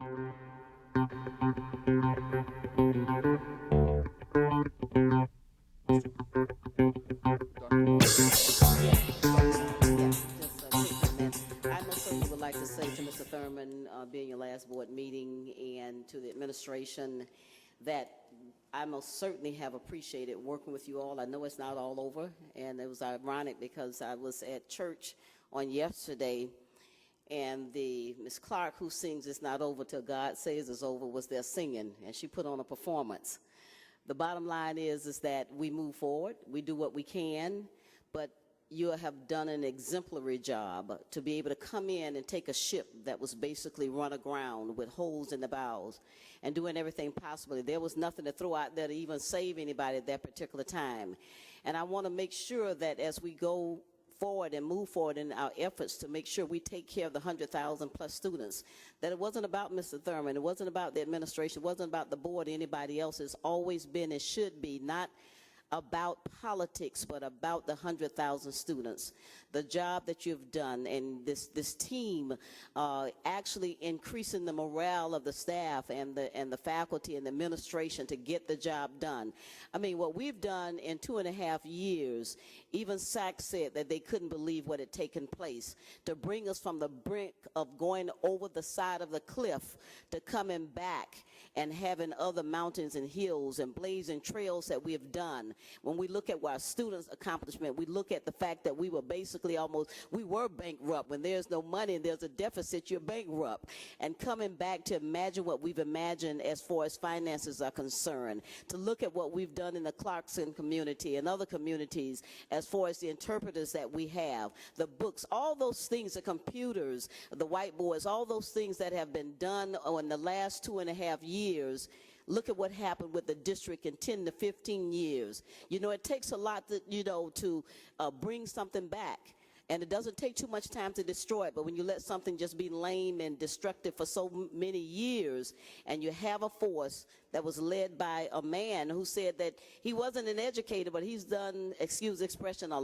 I most certainly would like to say to Mr. Thurmond, being your last board meeting, and to the administration, that I most certainly have appreciated working with you all. I know it's not all over, and it was ironic because I was at church on yesterday, and the Miss Clark, who sings "It's Not Over Till God Says It's Over," was there singing, and she put on a performance. The bottom line is that we move forward, we do what we can, but you have done an exemplary job to be able to come in and take a ship that was basically run aground with holes in the bows and doing everything possible. There was nothing to throw out there to even save anybody at that particular time. And I want to make sure that as we go forward and move forward in our efforts to make sure we take care of the 100,000 plus students, that it wasn't about Mr. Thurmond, it wasn't about the administration, it wasn't about the board or anybody else. It's always been and should be not about politics, but about the 100,000 students. The job that you've done, and this team actually increasing the morale of the staff and the faculty and the administration to get the job done. I mean, what we've done in 2.5 years, even SAC said that they couldn't believe what had taken place to bring us from the brink of going over the side of the cliff to coming back and having other mountains and hills and blazing trails that we have done. When we look at our students' accomplishment, we look at the fact that we were basically we were bankrupt. When there's no money and there's a deficit, you're bankrupt. And coming back to imagine what we've imagined as far as finances are concerned, to look at what we've done in the Clarkson community and other communities as far as the interpreters that we have, the books, all those things, the computers, the whiteboards, all those things that have been done in the last 2.5 years. Look at what happened with the district in 10 to 15 years. You know, it takes a lot to bring something back. And it doesn't take too much time to destroy it, but when you let something just be lame and destructive for so many years, and you have a force that was led by a man who said that he wasn't an educator, but he's done, excuse the expression, a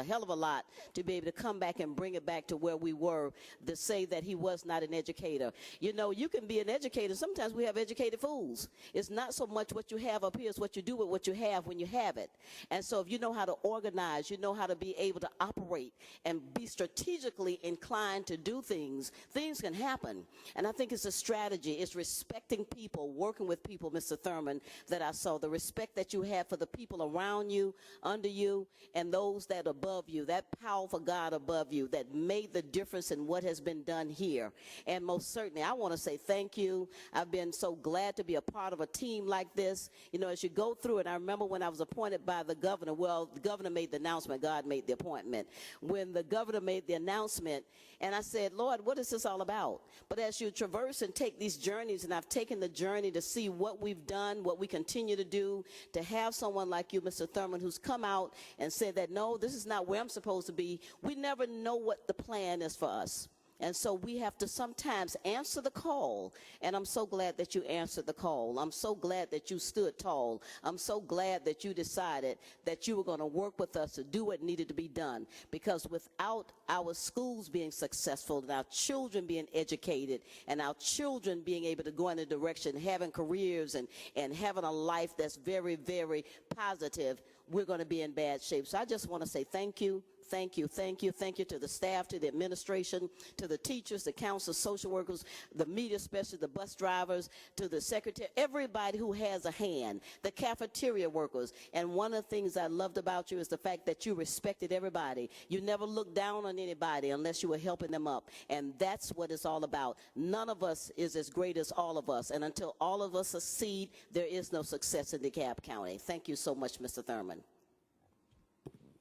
hell of a lot to be able to come back and bring it back to where we were, to say that he was not an educator. You know, you can be an educator. Sometimes we have educated fools. It's not so much what you have up here, it's what you do with what you have when you have it. And so if you know how to organize, you know how to be able to operate and be strategically inclined to do things, things can happen. And I think it's a strategy. It's respecting people, working with people, Mr. Thurmond, that I saw. The respect that you have for the people around you, under you, and those that are above you, that powerful God above you that made the difference in what has been done here. And most certainly, I want to say thank you. I've been so glad to be a part of a team like this. You know, as you go through it, I remember when I was appointed by the governor, well, the governor made the announcement, God made the appointment. When the governor made the announcement, and I said, Lord, what is this all about? But as you traverse and take these journeys, and I've taken the journey to see what we've done, what we continue to do, to have someone like you, Mr. Thurmond, who's come out and said that, no, this is not where I'm supposed to be. We never know what the plan is for us. And so we have to sometimes answer the call. And I'm so glad that you answered the call. I'm so glad that you stood tall. I'm so glad that you decided that you were going to work with us to do what needed to be done. Because without our schools being successful, and our children being educated, and our children being able to go in a direction, having careers and having a life that's very, very positive, we're going to be in bad shape. So I just want to say thank you. Thank you, thank you, thank you to the staff, to the administration, to the teachers, the counselors, social workers, the media specialists, the bus drivers, to the secretary, everybody who has a hand, the cafeteria workers. And one of the things I loved about you is the fact that you respected everybody. You never looked down on anybody unless you were helping them up. And that's what it's all about. None of us is as great as all of us. And until all of us succeed, there is no success in DeKalb County. Thank you so much, Mr. Thurmond.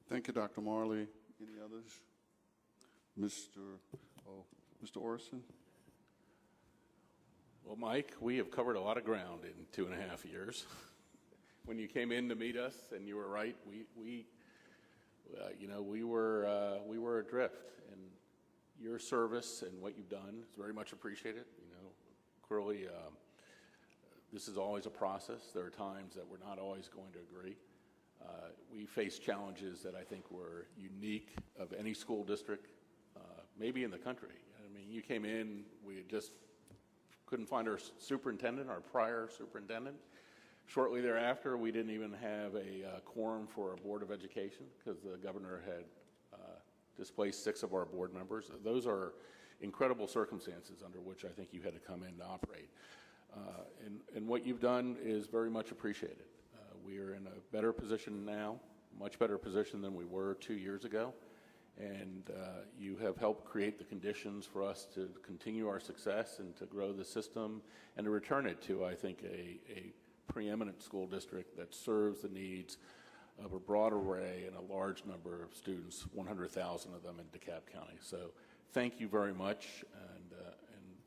Thank you, Dr. Marley. Any others? Mr. Orson? Well, Mike, we have covered a lot of ground in 2.5 years. When you came in to meet us, and you were right, we were adrift, and your service and what you've done is very much appreciated. You know, clearly, this is always a process. There are times that we're not always going to agree. We face challenges that I think were unique of any school district, maybe in the country. I mean, you came in, we had just couldn't find our superintendent, our prior superintendent. Shortly thereafter, we didn't even have a quorum for our Board of Education because the governor had displaced 6 of our board members. Those are incredible circumstances under which I think you had to come in to operate. And what you've done is very much appreciated. We are in a better position now, much better position than we were 2 years ago. And you have helped create the conditions for us to continue our success and to grow the system and to return it to, I think, a preeminent school district that serves the needs of a broad array and a large number of students, 100,000 of them in DeKalb County. So thank you very much, and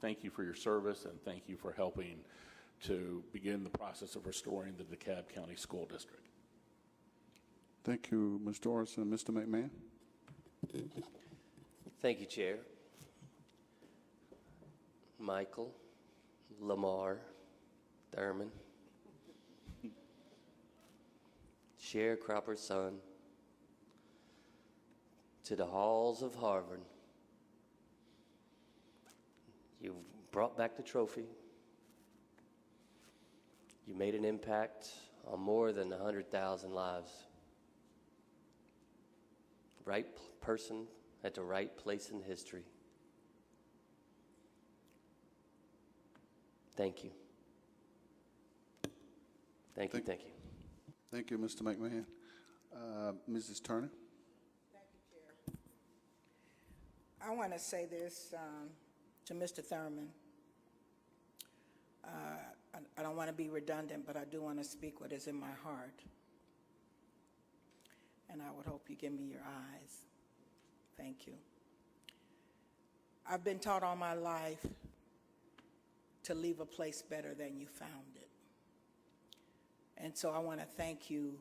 thank you for your service, and thank you for helping to begin the process of restoring the DeKalb County School District. Thank you, Ms. Doris and Mr. McMahon. Thank you, Chair. Michael, Lamar, Thurmond, sharecropper's son, to the halls of Harvard. You've brought back the trophy. You made an impact on more than 100,000 lives. Right person at the right place in history. Thank you. Thank you. Thank you, Mr. McMahon. Mrs. Turner. Thank you, Chair. I want to say this to Mr. Thurmond. I don't want to be redundant, but I do want to speak what is in my heart. And I would hope you give me your eyes. Thank you. I've been taught all my life to leave a place better than you found it. And so I want to thank you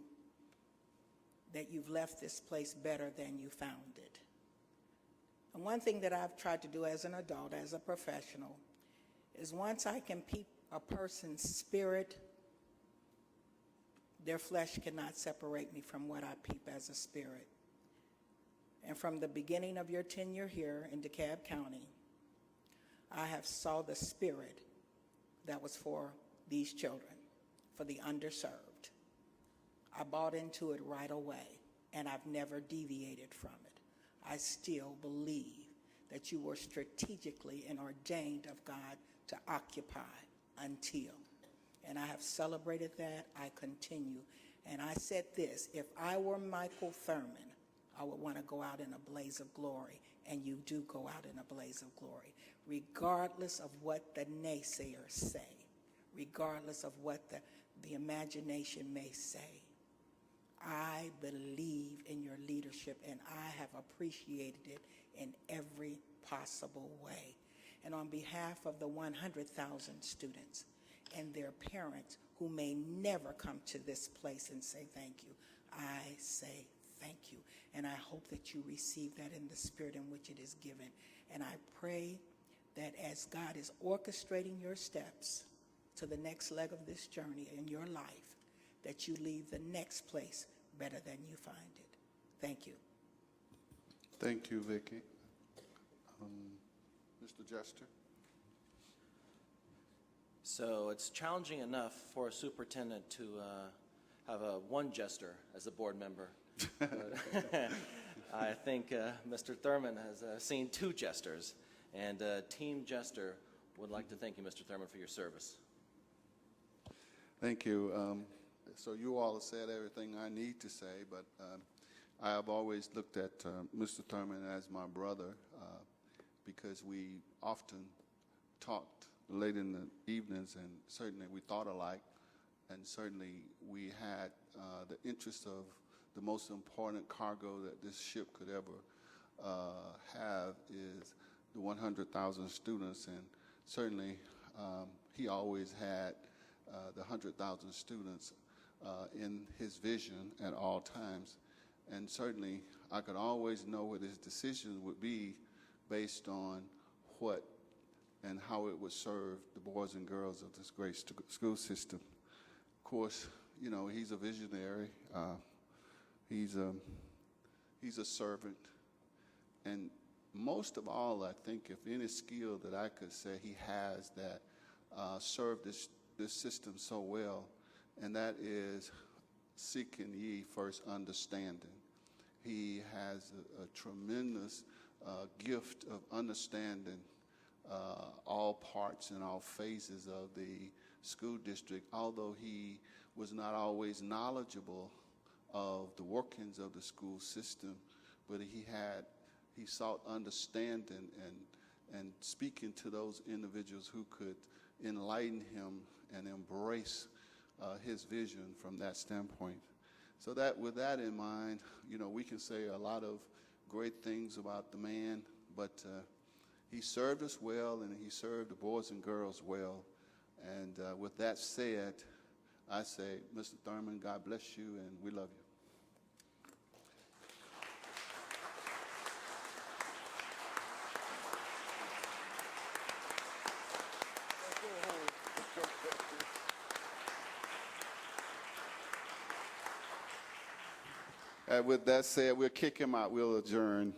that you've left this place better than you found it. And one thing that I've tried to do as an adult, as a professional, is once I can peep a person's spirit, their flesh cannot separate me from what I peep as a spirit. And from the beginning of your tenure here in DeKalb County, I have saw the spirit that was for these children, for the underserved. I bought into it right away, and I've never deviated from it. I still believe that you were strategically and ordained of God to occupy until. And I have celebrated that. I continue. And I said this, if I were Michael Thurmond, I would want to go out in a blaze of glory. And you do go out in a blaze of glory, regardless of what the naysayers say, regardless of what the imagination may say. I believe in your leadership, and I have appreciated it in every possible way. And on behalf of the 100,000 students and their parents who may never come to this place and say thank you, I say thank you. And I hope that you receive that in the spirit in which it is given. And I pray that as God is orchestrating your steps to the next leg of this journey in your life, that you leave the next place better than you find it. Thank you. Thank you, Vicki. Mr. Jester. So it's challenging enough for a superintendent to have one jester as a board member. But I think Mr. Thurmond has seen 2 jesters, and Team Jester would like to thank you, Mr. Thurmond, for your service. Thank you. So you all have said everything I need to say, but I have always looked at Mr. Thurmond as my brother because we often talked late in the evenings, and certainly we thought alike, and certainly we had the interest of the most important cargo that this ship could ever have is the 100,000 students, and certainly he always had the 100,000 students in his vision at all times. And certainly I could always know what his decisions would be based on what and how it would serve the boys and girls of this great school system. Of course, you know, he's a visionary. He's a servant. And most of all, I think if any skill that I could say he has that served this system so well, and that is seeking ye first understanding. He has a tremendous gift of understanding all parts and all phases of the school district, although he was not always knowledgeable of the workings of the school system, but he sought understanding and speaking to those individuals who could enlighten him and embrace his vision from that standpoint. So that, with that in mind, we can say a lot of great things about the man, but he served us well, and he served the boys and girls well. And with that said, I say, Mr. Thurmond, God bless you, and we love you. And with that said, we'll kick him out. We'll adjourn.